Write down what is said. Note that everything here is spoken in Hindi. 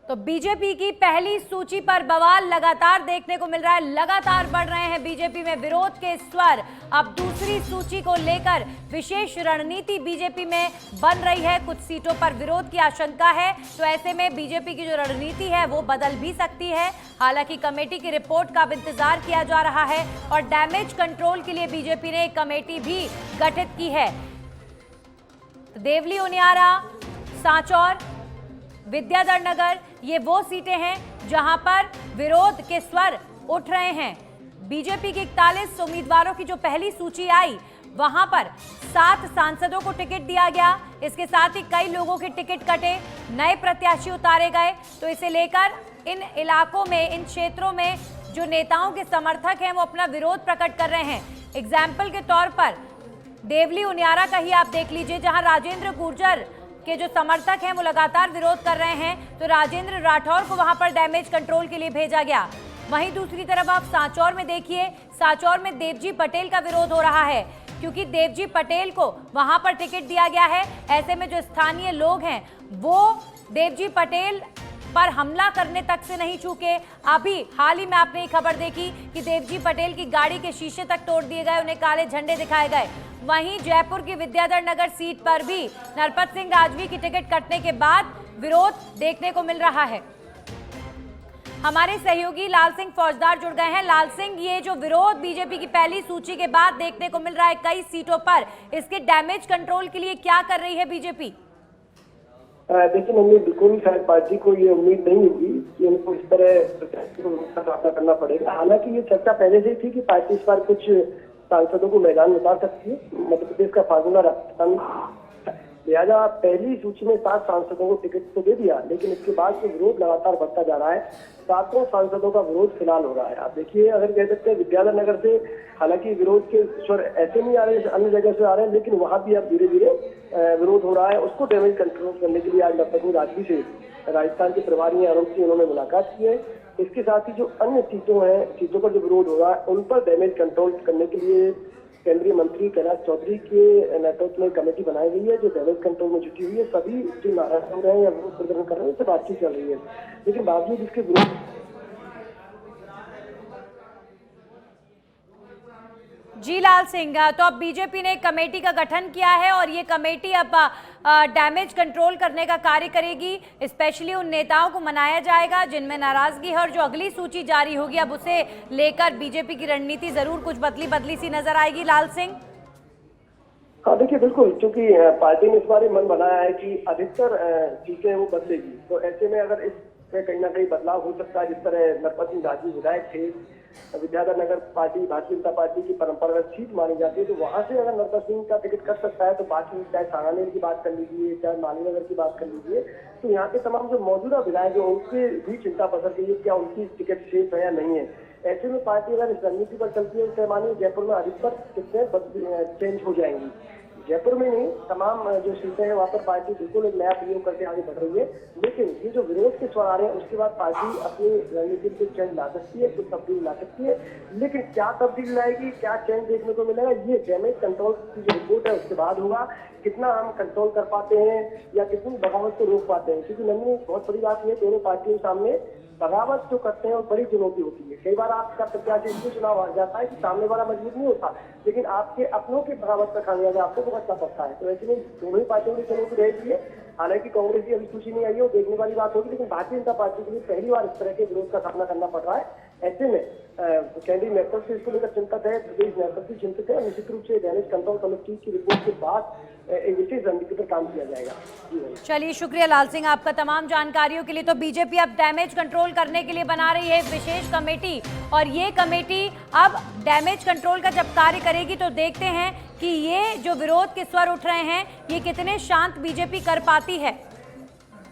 तो बीजेपी की पहली सूची पर बवाल लगातार देखने को मिल रहा है। लगातार बढ़ रहे हैं बीजेपी में विरोध के स्वर। अब दूसरी सूची को लेकर विशेष रणनीति बीजेपी में बन रही है। कुछ सीटों पर विरोध की आशंका है, तो ऐसे में बीजेपी की जो रणनीति है वो बदल भी सकती है। हालांकि कमेटी की रिपोर्ट का अब इंतजार किया जा रहा है और डैमेज कंट्रोल के लिए बीजेपी ने एक कमेटी भी गठित की है। तो देवली उनियारा, सांचौर, विद्याधर नगर, ये वो सीटें हैं जहां पर विरोध के स्वर उठ रहे हैं। बीजेपी के 41 उम्मीदवारों की जो पहली सूची आई, वहां पर 7 सांसदों को टिकट दिया गया। इसके साथ ही कई लोगों के टिकट कटे, नए प्रत्याशी उतारे गए। तो इसे लेकर इन इलाकों में, इन क्षेत्रों में जो नेताओं के समर्थक हैं वो अपना विरोध प्रकट कर रहे हैं। एग्जाम्पल के तौर पर देवली उनियारा का ही आप देख लीजिए, जहां राजेंद्र गुर्जर के जो समर्थक हैं वो लगातार विरोध कर रहे हैं। तो राजेंद्र राठौर को वहां पर डैमेज कंट्रोल के लिए भेजा गया। वहीं दूसरी तरफ आप सांचौर में देखिए, सांचौर में देवजी पटेल का विरोध हो रहा है, क्योंकि देवजी पटेल को वहां पर टिकट दिया गया है। ऐसे में जो स्थानीय लोग हैं वो देवजी पटेल पर हमला करने तक से नहीं चूके। अभी हाल ही में आपने एक खबर देखी कि देवजी पटेल की गाड़ी के शीशे तक तोड़ दिए गए, उन्हें काले झंडे दिखाए गए। वहीं जयपुर की विद्याधर नगर सीट पर भी नरपत सिंह राजवी की टिकट कटने के बाद विरोध देखने को मिल रहा है। हमारे सहयोगी लाल सिंह फौजदार जुड़ गए हैं। लाल सिंह, ये जो विरोध बीजेपी की पहली सूची के बाद देखने को मिल रहा है कई सीटों पर, इसके डैमेज कंट्रोल के लिए क्या कर रही है बीजेपी? देखिए मम्मी, बिल्कुल शायद पार्टी को ये उम्मीद नहीं होगी कि उनको इस तरह का सामना करना पड़ेगा। हालांकि ये चर्चा पहले से ही थी कि पार्टी इस बार कुछ सांसदों को मैदान में उतार सकती है। मध्य प्रदेश का फार्मूला राजस्थान, लिहाजा पहली सूची में 7 सांसदों को टिकट तो दे दिया, लेकिन इसके बाद जो विरोध लगातार बढ़ता जा रहा है, 7 सांसदों का विरोध फिलहाल हो रहा है। आप देखिए, अगर कह सकते हैं विद्याधर नगर से हालांकि विरोध के स्वर ऐसे नहीं आ रहे जैसे अन्य जगह से आ रहे हैं, लेकिन वहां भी अब धीरे धीरे विरोध हो रहा है। उसको डैमेज कंट्रोल करने के लिए आज नरपत सिंह राजवी से राजस्थान के प्रभारी अरुण सिंह उन्होंने मुलाकात की है। इसके साथ ही जो अन्य सीटों पर जो विरोध हो रहा है उन पर डैमेज कंट्रोल करने के लिए केंद्रीय मंत्री कैलाश चौधरी के नेतृत्व में कमेटी बनाई गई है, जो डैमेज कंट्रोल में जुटी हुई है। सभी जो नाराज हो रहे हैं या विरोध प्रदर्शन कर रहे हैं, उससे बातचीत चल रही है, लेकिन बावजूद इसके विरोध। जी लाल सिंह, तो अब बीजेपी ने एक कमेटी का गठन किया है और ये कमेटी अब डैमेज कंट्रोल करने का कार्य करेगी। स्पेशली उन नेताओं को मनाया जाएगा जिनमें नाराजगी है, और जो अगली सूची जारी होगी अब उसे लेकर बीजेपी की रणनीति जरूर कुछ बदली सी नजर आएगी। लाल सिंह, हाँ देखिए, बिल्कुल, क्योंकि पार्टी ने इस बार मन बनाया है कि अधिकतर चीजें वो बदलेगी। तो ऐसे में अगर इसमें कहीं ना कहीं बदलाव हो सकता है, जिस तरह नरपत सिंह राजवी विधायक थे, विद्याधर नगर पार्टी भारतीय जनता पार्टी की परंपरागत सीट मानी जाती है, तो वहां से अगर नरपत सिंह का टिकट कट सकता है, तो बाकी चाहे सांगानेर की बात कर लीजिए, चाहे मालीनगर की बात कर लीजिए, तो यहाँ के तमाम जो मौजूदा विधायक है उनकी भी चिंता पसर गई है, क्या उनकी टिकट सेफ है या नहीं है। ऐसे में पार्टी अगर इस रणनीति पर चलती है, तो मानिए जयपुर में अधिकतर टिकटें चेंज हो जाएंगी। जयपुर में नहीं, तमाम जो सीटें हैं वहाँ पर पार्टी बिल्कुल एक नया प्रयोग करके आगे बढ़ रही है। लेकिन ये जो विरोध के स्वर आ रहे हैं, उसके बाद पार्टी अपनी रणनीति को चेंज ला सकती है, कुछ तब्दीली ला सकती है। लेकिन क्या तब्दीली लाएगी, क्या चेंज देखने को मिलेगा, ये डैमेज कंट्रोल की जो रिपोर्ट है उसके बाद होगा। कितना हम कंट्रोल कर पाते हैं या कितनी बगावत को रोक पाते हैं, क्योंकि नन्ही बहुत बड़ी बात यह दोनों पार्टियों के सामने बगावत जो करते हैं और बड़ी चुनौती होती है। कई बार आपका प्रत्याशी इसलिए चुनाव आ जाता है कि सामने वाला मजबूत नहीं होता, लेकिन आपके अपनों की बगावत का खामियाजा आपको भुगतना पड़ता है। तो ऐसे में दोनों ही पार्टियों की चुनौती रहेगी है। हालांकि कांग्रेस की अभी सूची नहीं आई है, वो देखने वाली बात होगी, लेकिन भारतीय जनता पार्टी के लिए पहली बार इस तरह के विरोध का सामना करना पड़ रहा है। ऐसे में केंद्रीय नेतृत्व से इसको लेकर चिंतित है, प्रदेश नेतृत्व चिंतित है। निश्चित रूप से डैमेज कंट्रोल कमेटी की रिपोर्ट के बाद एक विशेष रणनीति पर काम किया जाएगा। चलिए, शुक्रिया लाल सिंह आपका तमाम जानकारियों के लिए। तो बीजेपी अब डैमेज कंट्रोल करने के लिए बना रही है विशेष कमेटी, और ये कमेटी अब डैमेज कंट्रोल का जब कार्य करेगी तो देखते हैं कि ये जो विरोध के स्वर उठ रहे हैं ये कितने शांत बीजेपी कर पाती है।